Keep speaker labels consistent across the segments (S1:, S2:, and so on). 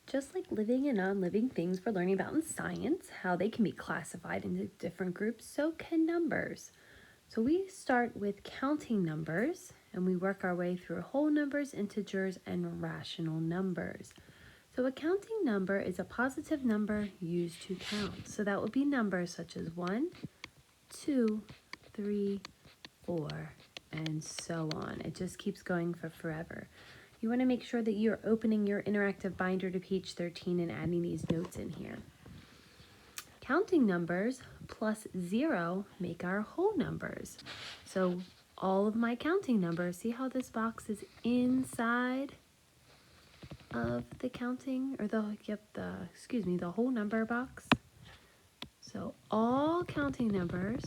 S1: Just like living and non-living things we're learning about in science, how they can be classified into different groups, so can numbers. So we start with counting numbers and we work our way through whole numbers, integers, and rational numbers. So a counting number is a positive number used to count. So that would be numbers such as 1, 2, 3, 4, and so on. It just keeps going for forever. You want to make sure that you're opening your interactive binder to page 13 and adding these notes in here. Counting numbers plus 0 make our whole numbers. So all of my counting numbers, see how this box is inside of the counting, or the whole number box. So all counting numbers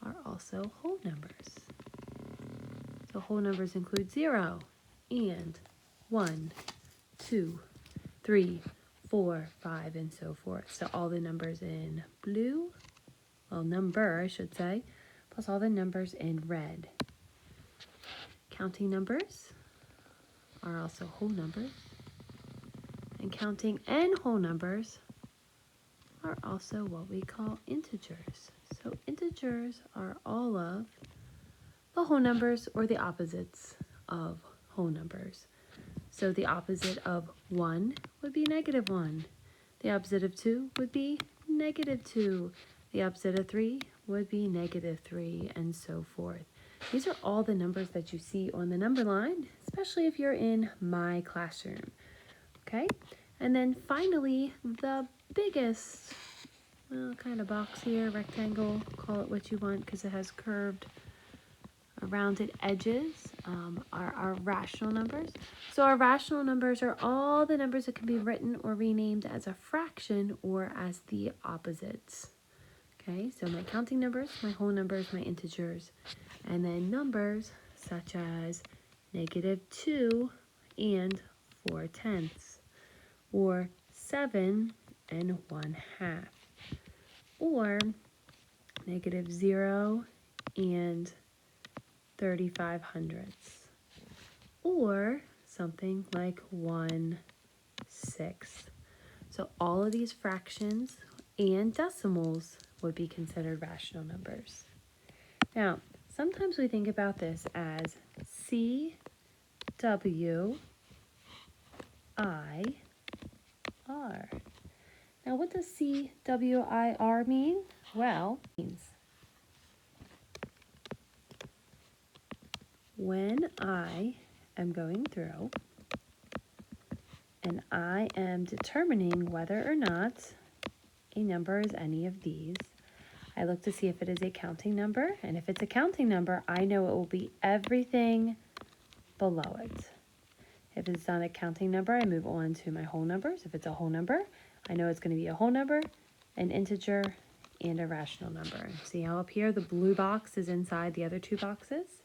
S1: are also whole numbers. So whole numbers include 0 and 1, 2, 3, 4, 5, and so forth. So all the numbers in blue, well, number, I should say, plus all the numbers in red. Counting numbers are also whole numbers. And counting and whole numbers are also what we call integers. So integers are all of the whole numbers or the opposites of whole numbers. So the opposite of 1 would be -1. The opposite of 2 would be -2. The opposite of 3 would be -3, and so forth. These are all the numbers that you see on the number line, especially if you're in my classroom. Okay? And then finally, the biggest kind of box here, rectangle, call it what you want because it has curved rounded edges, are our rational numbers. So our rational numbers are all the numbers that can be written or renamed as a fraction or as the opposites. Okay, so my counting numbers, my whole numbers, my integers, and then numbers such as -2 and 4/10, or 7 and 1/2, or -0 and 35/100ths, or something like 1/6. So all of these fractions and decimals would be considered rational numbers. Now, sometimes we think about this as CWIR. Now, what does CWIR mean? Well, it means when I am going through and I am determining whether or not a number is any of these, I look to see if it is a counting number, and if it's a counting number, I know it will be everything below it. If it's not a counting number, I move on to my whole numbers. If it's a whole number, I know it's going to be a whole number, an integer, and a rational number. See how up here the blue box is inside the other two boxes?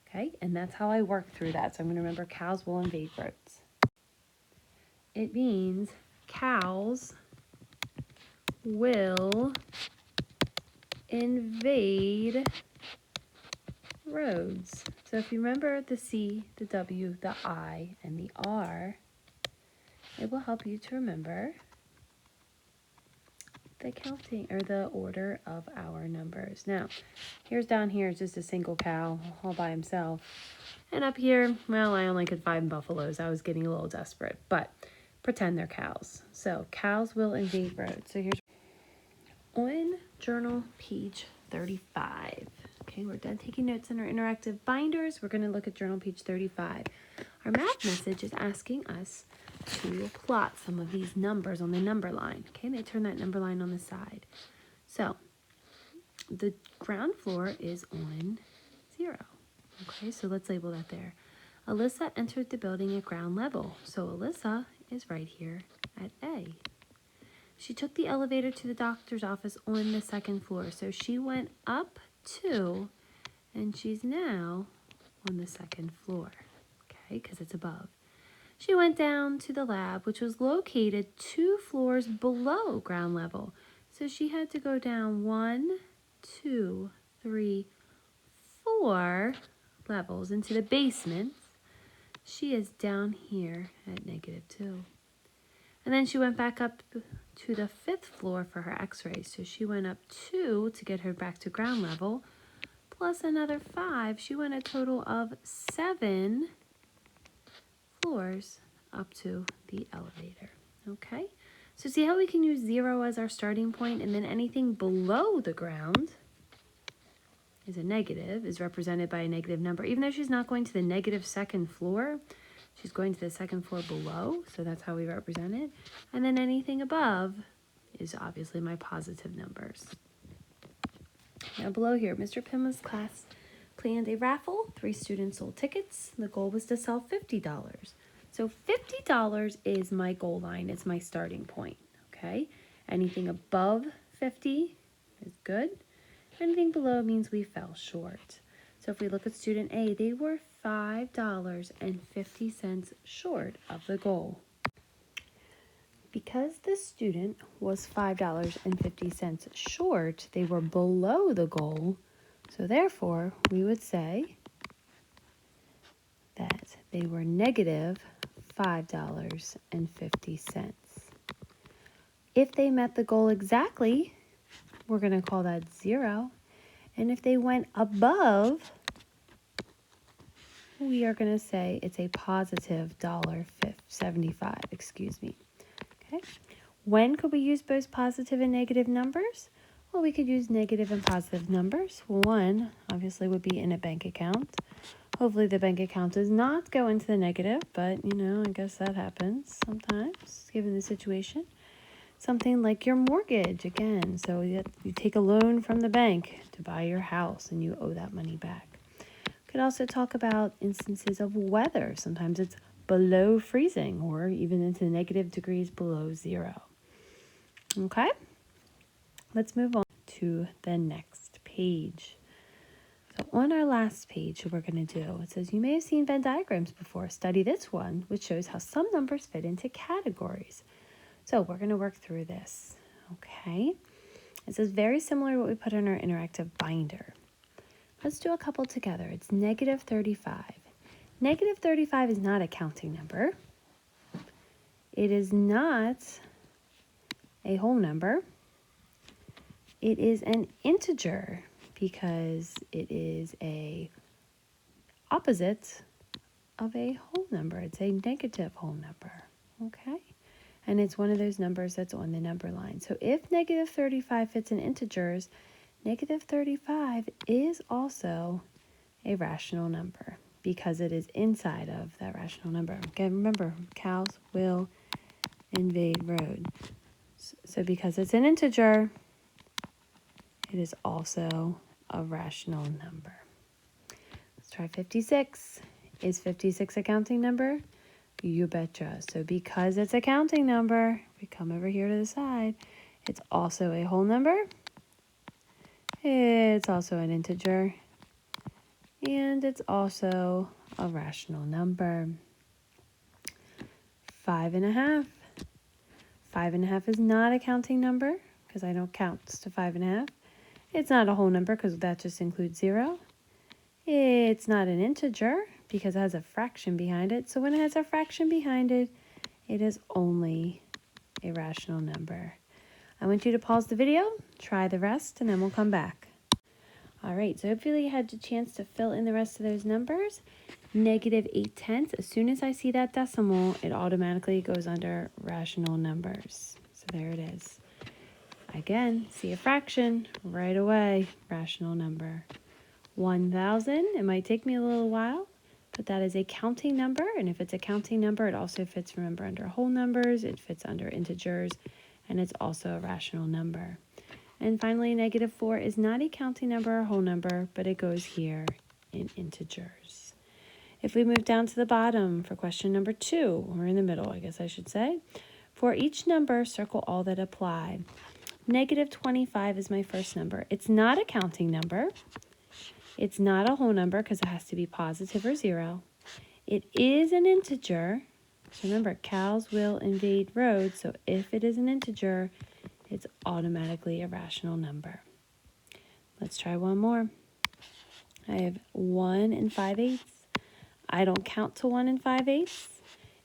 S1: Okay, and that's how I work through that. So I'm going to remember cows will invade roads. It means cows will invade roads. So if you remember the C, the W, the I, and the R, it will help you to remember the counting or the order of our numbers. Now, down here is just a single cow all by himself. And up here, well, I only could find buffaloes. I was getting a little desperate, but pretend they're cows. So cows will invade roads. So here's on journal page 35. Okay, we're done taking notes in our interactive binders. We're going to look at journal page 35. Our math message is asking us to plot some of these numbers on the number line. Okay, they turn that number line on the side. So the ground floor is on 0. Okay, so let's label that there. Alyssa entered the building at ground level. So Alyssa is right here at A. She took the elevator to the doctor's office on the 2nd floor. So she went up 2, and she's now on the 2nd floor, okay, because it's above. She went down to the lab, which was located 2 floors below ground level. So she had to go down 1, 2, 3, 4 levels into the basement She is down here at -2. And then she went back up to the 5th floor for her x-ray. So she went up 2 to get her back to ground level, plus another 5. She went a total of 7 floors up to the elevator. Okay, so see how we can use 0 as our starting point, and then anything below the ground is a negative, is represented by a negative number. Even though she's not going to the -2nd floor, she's going to the 2nd floor below, so that's how we represent it. And then anything above is obviously my positive numbers. Now below here, Mr. Pimla's class planned a raffle. 3 students sold tickets. The goal was to sell $50. So $50 is my goal line. It's my starting point, okay? Anything above 50 is good. Anything below means we fell short. So if we look at student A, they were $5.50 short of the goal. Because the student was $5.50 short, they were below the goal. So therefore, we would say that they were negative $5.50. If they met the goal exactly, we're going to call that 0. And if they went above, we are going to say it's a positive $1.75, excuse me. Okay. When could we use both positive and negative numbers? Well, we could use negative and positive numbers. One, obviously, would be in a bank account. Hopefully the bank account does not go into the negative, but, I guess that happens sometimes, given the situation. Something like your mortgage, again. So you take a loan from the bank to buy your house, and you owe that money back. We could also talk about instances of weather. Sometimes it's below freezing, or even into the negative degrees below 0. Okay? Let's move on to the next page. So on our last page, we're going to do, it says, you may have seen Venn diagrams before. Study this one, which shows how some numbers fit into categories. So we're going to work through this, okay? It says very similar to what we put in our interactive binder. Let's do a couple together. It's -35. -35 is not a counting number. It is not a whole number. It is an integer because it is a opposite of a whole number. It's a negative whole number, okay? And it's one of those numbers that's on the number line. So if -35 fits in integers, -35 is also a rational number because it is inside of that rational number. Again, remember, cows will invade road. So because it's an integer, it is also a rational number. Let's try 56. Is 56 a counting number? You betcha. So because it's a counting number, we come over here to the side, it's also a whole number. It's also an integer. And it's also a rational number. 5.5. 5.5 is not a counting number because I don't count to 5.5. It's not a whole number because that just includes 0. It's not an integer because it has a fraction behind it. So when it has a fraction behind it, it is only a rational number. I want you to pause the video, try the rest, and then we'll come back. All right, so hopefully you had a chance to fill in the rest of those numbers. -8/10, as soon as I see that decimal, it automatically goes under rational numbers. So there it is. Again, see a fraction right away, rational number. 1,000, it might take me a little while, but that is a counting number. And if it's a counting number, it also fits, remember, under whole numbers, it fits under integers, and it's also a rational number. And finally, -4 is not a counting number or whole number, but it goes here in integers. If we move down to the bottom for question number 2, or in the middle, I guess I should say, for each number, circle all that apply. -25 is my first number. It's not a counting number. It's not a whole number because it has to be positive or 0. It is an integer. So remember, cows will invade roads. So if it is an integer, it's automatically a rational number. Let's try one more. I have 1 5/8. I don't count to 1 5/8.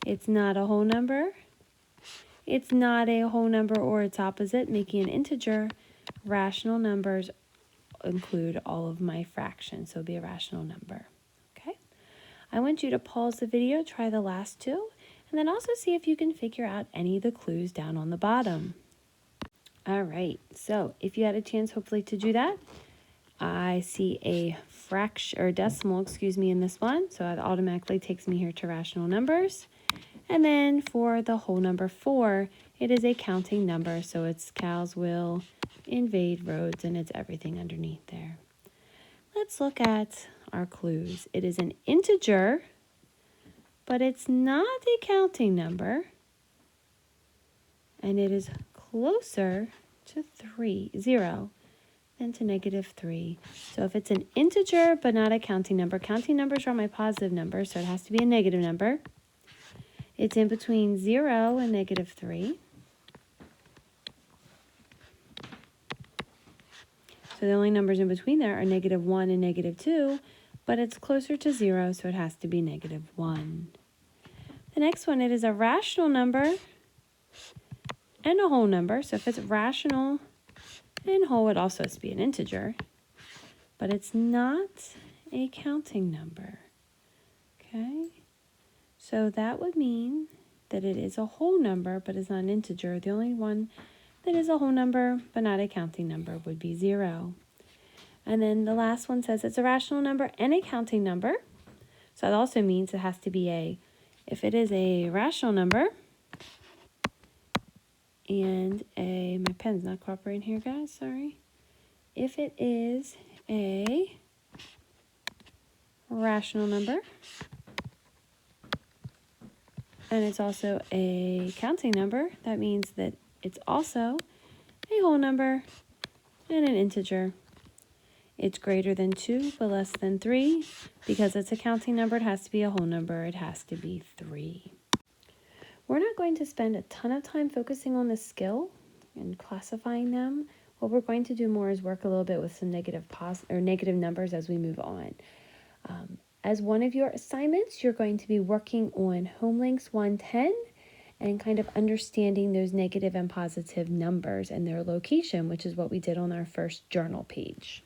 S1: It's not a whole number. It's not a whole number or its opposite, making an integer. Rational numbers include all of my fractions, so it'll be a rational number. Okay? I want you to pause the video, try the last two, and then also see if you can figure out any of the clues down on the bottom. All right, so if you had a chance, hopefully, to do that, I see a fraction or decimal, in this one, so it automatically takes me here to rational numbers. And then for the whole number 4, it is a counting number, so it's cows will invade roads, and it's everything underneath there. Let's look at our clues. It is an integer, but it's not a counting number, and it is closer to 0 than to -3. So if it's an integer but not a counting numbers are my positive numbers, so it has to be a negative number. It's in between 0 and -3. So the only numbers in between there are -1 and -2, but it's closer to 0, so it has to be -1. The next one, it is a rational number and a whole number. So if it's rational and whole, it also has to be an integer, but it's not a counting number. Okay? So that would mean that it is a whole number, but it's not an integer. The only one that is a whole number, but not a counting number, would be 0. And then the last one says it's a rational number and a counting number. So that also means it has to be if it is a rational number, and my pen's not cooperating here, guys, sorry. If it is a rational number, and it's also a counting number, that means that it's also a whole number and an integer. It's greater than 2 but less than 3. Because it's a counting number, it has to be a whole number. It has to be 3. We're not going to spend a ton of time focusing on this skill and classifying them. What we're going to do more is work a little bit with some negative numbers as we move on. As one of your assignments, you're going to be working on home links 110 and kind of understanding those negative and positive numbers and their location, which is what we did on our first journal page.